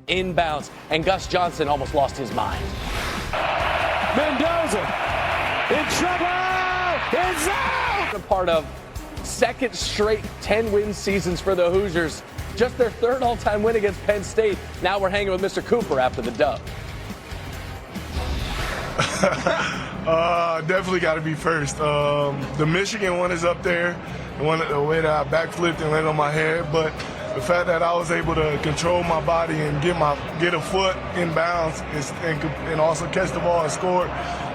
inbounds, and Gus Johnson almost lost his mind. Mendoza in trouble. It's out. A part of second straight 10-win seasons for the Hoosiers. Just their third all-time win against Penn State. Now we're hanging with Mr. Cooper after the dub. Definitely got to be first. The Michigan one is up there, the way that I backflipped and landed on my head. But the fact that I was able to control my body and get a foot in bounds and also catch the ball and score,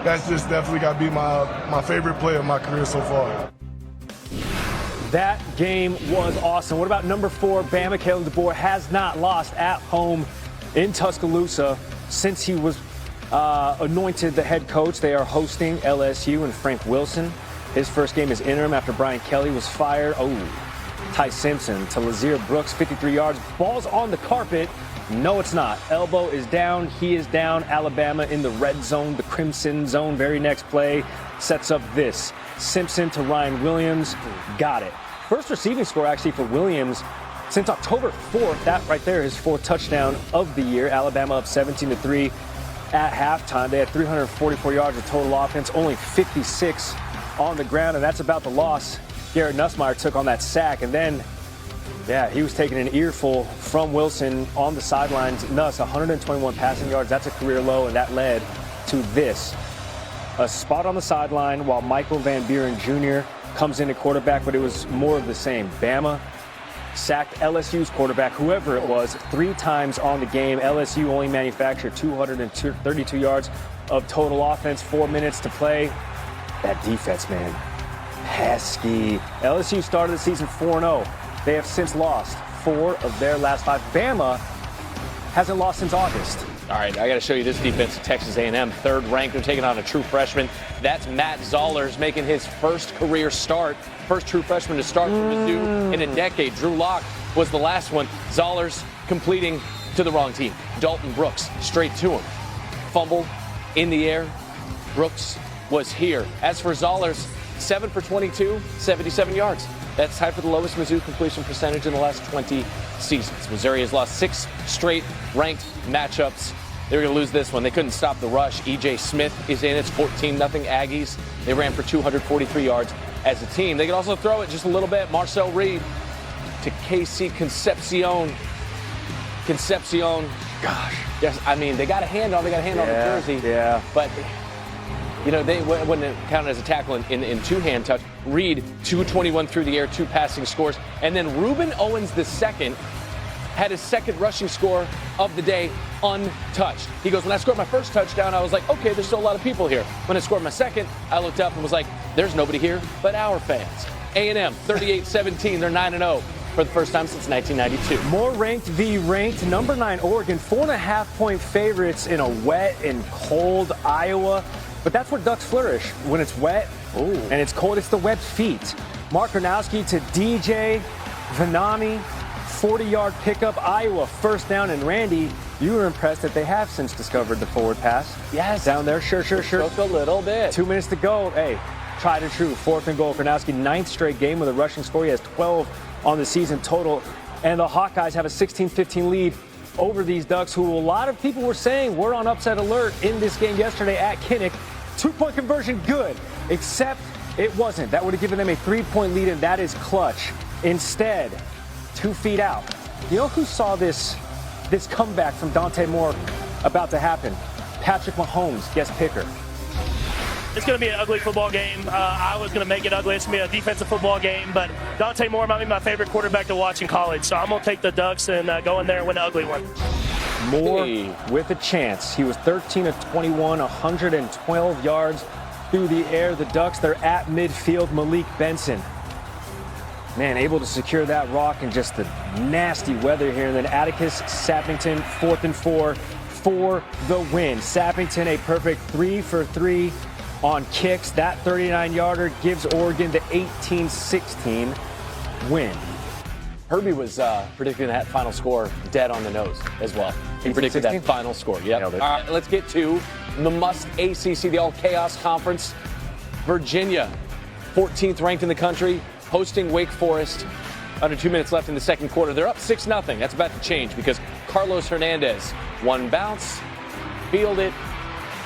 that's just definitely got to be my favorite play of my career so far. That game was awesome. What about number 4, Bama? Kalen DeBoer has not lost at home in Tuscaloosa since he was anointed the head coach. They are hosting LSU and Frank Wilson. His first game is interim after Brian Kelly was fired. Ty Simpson to Lazier Brooks, 53 yards. Ball's on the carpet. No, it's not. Elbow is down. He is down. Alabama in the red zone, the crimson zone. Very next play sets up this. Simpson to Ryan Williams. Got it. First receiving score actually for Williams since October 4th. That right there, his 4th touchdown of the year. Alabama up 17-3 at halftime. They had 344 yards of total offense, only 56 on the ground, and that's about the loss. Garrett Nussmeier took on that sack, and then, yeah, he was taking an earful from Wilson on the sidelines. Nuss, 121 passing yards. That's a career low, and that led to this. A spot on the sideline while Michael Van Buren Jr. comes in at quarterback, but it was more of the same. Bama sacked LSU's quarterback, whoever it was, 3 times on the game. LSU only manufactured 232 yards of total offense, 4 minutes to play. That defense, man, pesky. LSU started the season 4-0. They have since lost 4 of their last 5. Bama hasn't lost since August. All right, I got to show you this defense of Texas A&M. 3rd ranked. They're taking on a true freshman. That's Matt Zollers making his first career start. First true freshman to start for Mizzou in a decade. Drew Lock was the last one. Zollers completing to the wrong team. Dalton Brooks straight to him. Fumble in the air. Brooks was here. As for Zollers, 7 for 22, 77 yards. That's tied for the lowest Mizzou completion percentage in the last 20 seasons. Missouri has lost 6 straight ranked matchups. They were going to lose this one. They couldn't stop the rush. E.J. Smith is in. It's 14-0 Aggies. They ran for 243 yards as a team. They can also throw it just a little bit. Marcel Reed to Casey Concepcion. Gosh. Yes, I mean, they got a hand on. They got a hand on the jersey. Yeah. But, you know, they wouldn't count as a tackle in two-hand touch. Reed, 221 through the air, 2 passing scores. And then Reuben Owens II had his 2nd rushing score of the day untouched. He goes, when I scored my first touchdown, I was like, okay, there's still a lot of people here. When I scored my 2nd, I looked up and was like, there's nobody here but our fans. A&M, 38-17. They're 9-0 for the first time since 1992. More ranked v. ranked. Number 9, Oregon, 4.5-point favorites in a wet and cold Iowa. But that's where Ducks flourish. When it's wet and it's cold, it's the wet feet. Mark Gronowski to DJ Vanami, 40-yard pickup. Iowa first down. And Randy, you were impressed that they have since discovered the forward pass. Yes. Down there, sure. Took a little bit. 2 minutes to go. Hey, tried and true. 4th and goal. Gronowski, 9th straight game with a rushing score. He has 12 on the season total. And the Hawkeyes have a 16-15 lead over these Ducks, who a lot of people were saying were on upset alert in this game yesterday at Kinnick. 2-point conversion, good, except it wasn't. That would have given them a 3-point lead, and that is clutch. Instead, 2 feet out. You know who saw this comeback from Dante Moore about to happen? Patrick Mahomes, guest picker. It's going to be an ugly football game. Iowa's going to make it ugly. It's going to be a defensive football game, but Dante Moore might be my favorite quarterback to watch in college, so I'm going to take the Ducks and go in there and win an ugly one. Moore with a chance. He was 13 of 21, 112 yards through the air. The Ducks, they're at midfield. Malik Benson, man, able to secure that rock in just the nasty weather here. And then Atticus Sappington, 4th and 4 for the win. Sappington, a perfect 3 for 3 on kicks. That 39-yarder gives Oregon the 18-16 win. Herbie was predicting that final score dead on the nose as well. He predicted that final score. Yep. All right, let's get to the must ACC, the All-Chaos Conference. Virginia, 14th ranked in the country, hosting Wake Forest. Under 2 minutes left in the second quarter. They're up 6-0. That's about to change because Carlos Hernandez. One bounce, field it,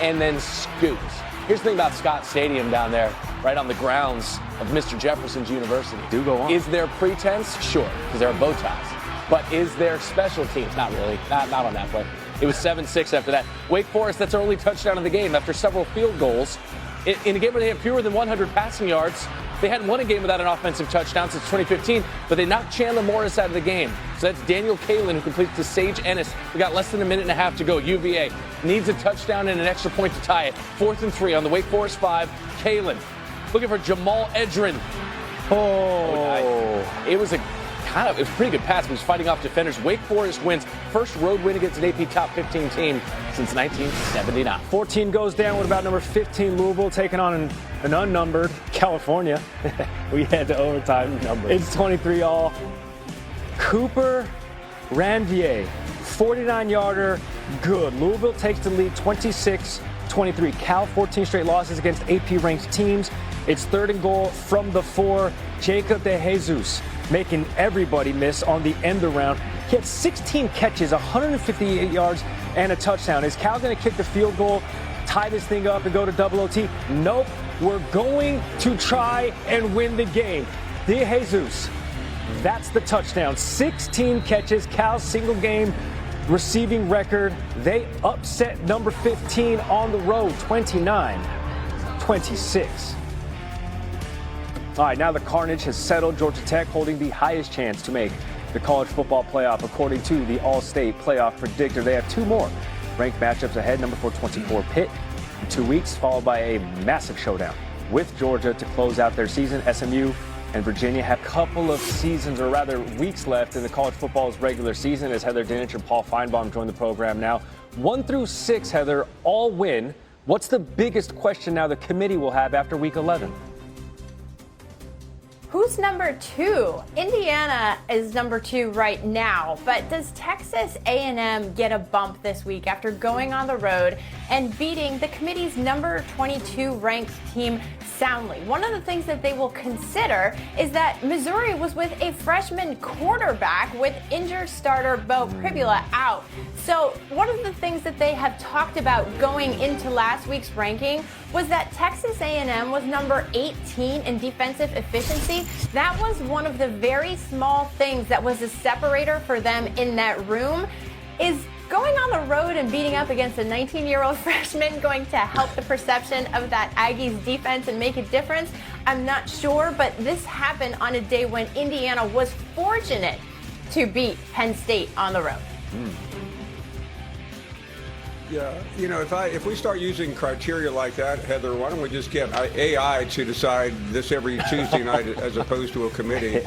and then scoops. Here's the thing about Scott Stadium down there, right on the grounds of Mr. Jefferson's University. Do go on. Is there pretense? Sure, because there are bow ties. But is there special teams? Not really. Not on that play. It was 7-6 after that. Wake Forest, that's their only touchdown of the game after several field goals. In a game where they have fewer than 100 passing yards, they hadn't won a game without an offensive touchdown since 2015, but they knocked Chandler Morris out of the game. So that's Daniel Kalen who completes to Sage Ennis. We got less than a minute and a half to go. UVA needs a touchdown and an extra point to tie it. 4th and 3 on the Wake Forest 5. Kalen looking for Jamal Edgerrin. It was a pretty good pass. He was fighting off defenders. Wake Forest wins first road win against an AP top 15 team since 1979. 14 goes down. What about number 15 Louisville taking on an unnumbered California? We head to overtime. It's 23-all. Cooper Ranvier, 49-yarder, good. Louisville takes the lead 26-23. Cal 14 straight losses against AP-ranked teams. It's 3rd and goal from the 4. Jacob De Jesus making everybody miss on the end around. He had 16 catches, 158 yards, and a touchdown. Is Cal going to kick the field goal, tie this thing up, and go to double OT? Nope. We're going to try and win the game. De Jesus, that's the touchdown. 16 catches, Cal's single game receiving record. They upset number 15 on the road, 29-26. All right, now the carnage has settled. Georgia Tech holding the highest chance to make the college football playoff, according to the All-State Playoff Predictor. They have 2 more ranked matchups ahead. Number 424 Pitt in 2 weeks, followed by a massive showdown with Georgia to close out their season. SMU and Virginia have a couple of seasons, or rather weeks left in the college football's regular season, as Heather Dinich and Paul Feinbaum join the program now. 1 through 6, Heather, all win. What's the biggest question now the committee will have after week 11? Who's number 2? Indiana is number 2 right now, but does Texas A&M get a bump this week after going on the road and beating the committee's number 22 ranked team soundly? One of the things that they will consider is that Missouri was with a freshman quarterback with injured starter Beau Pribula out. So one of the things that they have talked about going into last week's ranking was that Texas A&M was number 18 in defensive efficiency. That was one of the very small things that was a separator for them in that room. Is going on the road and beating up against a 19-year-old freshman going to help the perception of that Aggies defense and make a difference? I'm not sure, but this happened on a day when Indiana was fortunate to beat Penn State on the road. Yeah, you know, if we start using criteria like that, Heather, why don't we just get AI to decide this every Tuesday night as opposed to a committee?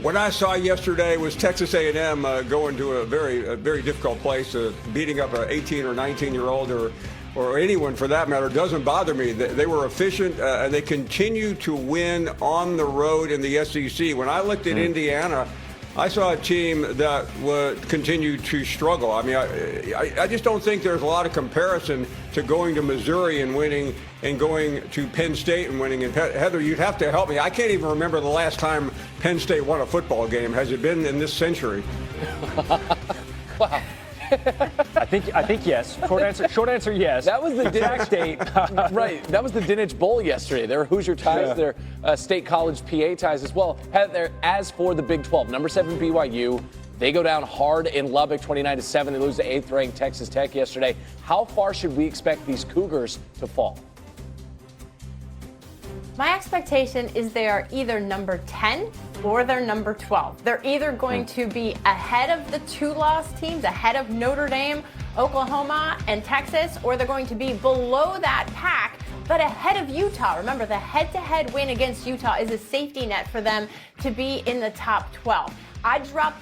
What I saw yesterday was Texas A&M going to a very difficult place, beating up an 18 or 19-year-old or anyone for that matter. Doesn't bother me. They were efficient and they continue to win on the road in the SEC. When I looked at Indiana, I saw a team that would continue to struggle. I mean, I just don't think there's a lot of comparison to going to Missouri and winning and going to Penn State and winning. And Heather, you'd have to help me. I can't even remember the last time Penn State won a football game. Has it been in this century? Wow. I think yes. Short answer, yes. That was the Dinich date. Right. That was the Dinich Bowl yesterday. There were Hoosier ties, there State College PA ties as well. As for the Big 12, number 7 BYU, they go down hard in Lubbock, 29-7. They lose to 8th-ranked Texas Tech yesterday. How far should we expect these Cougars to fall? My expectation is they are either number 10 or they're number 12. They're either going to be ahead of the 2-loss teams, ahead of Notre Dame, Oklahoma, and Texas, or they're going to be below that pack, but ahead of Utah. Remember, the head-to-head win against Utah is a safety net for them to be in the top 12. I dropped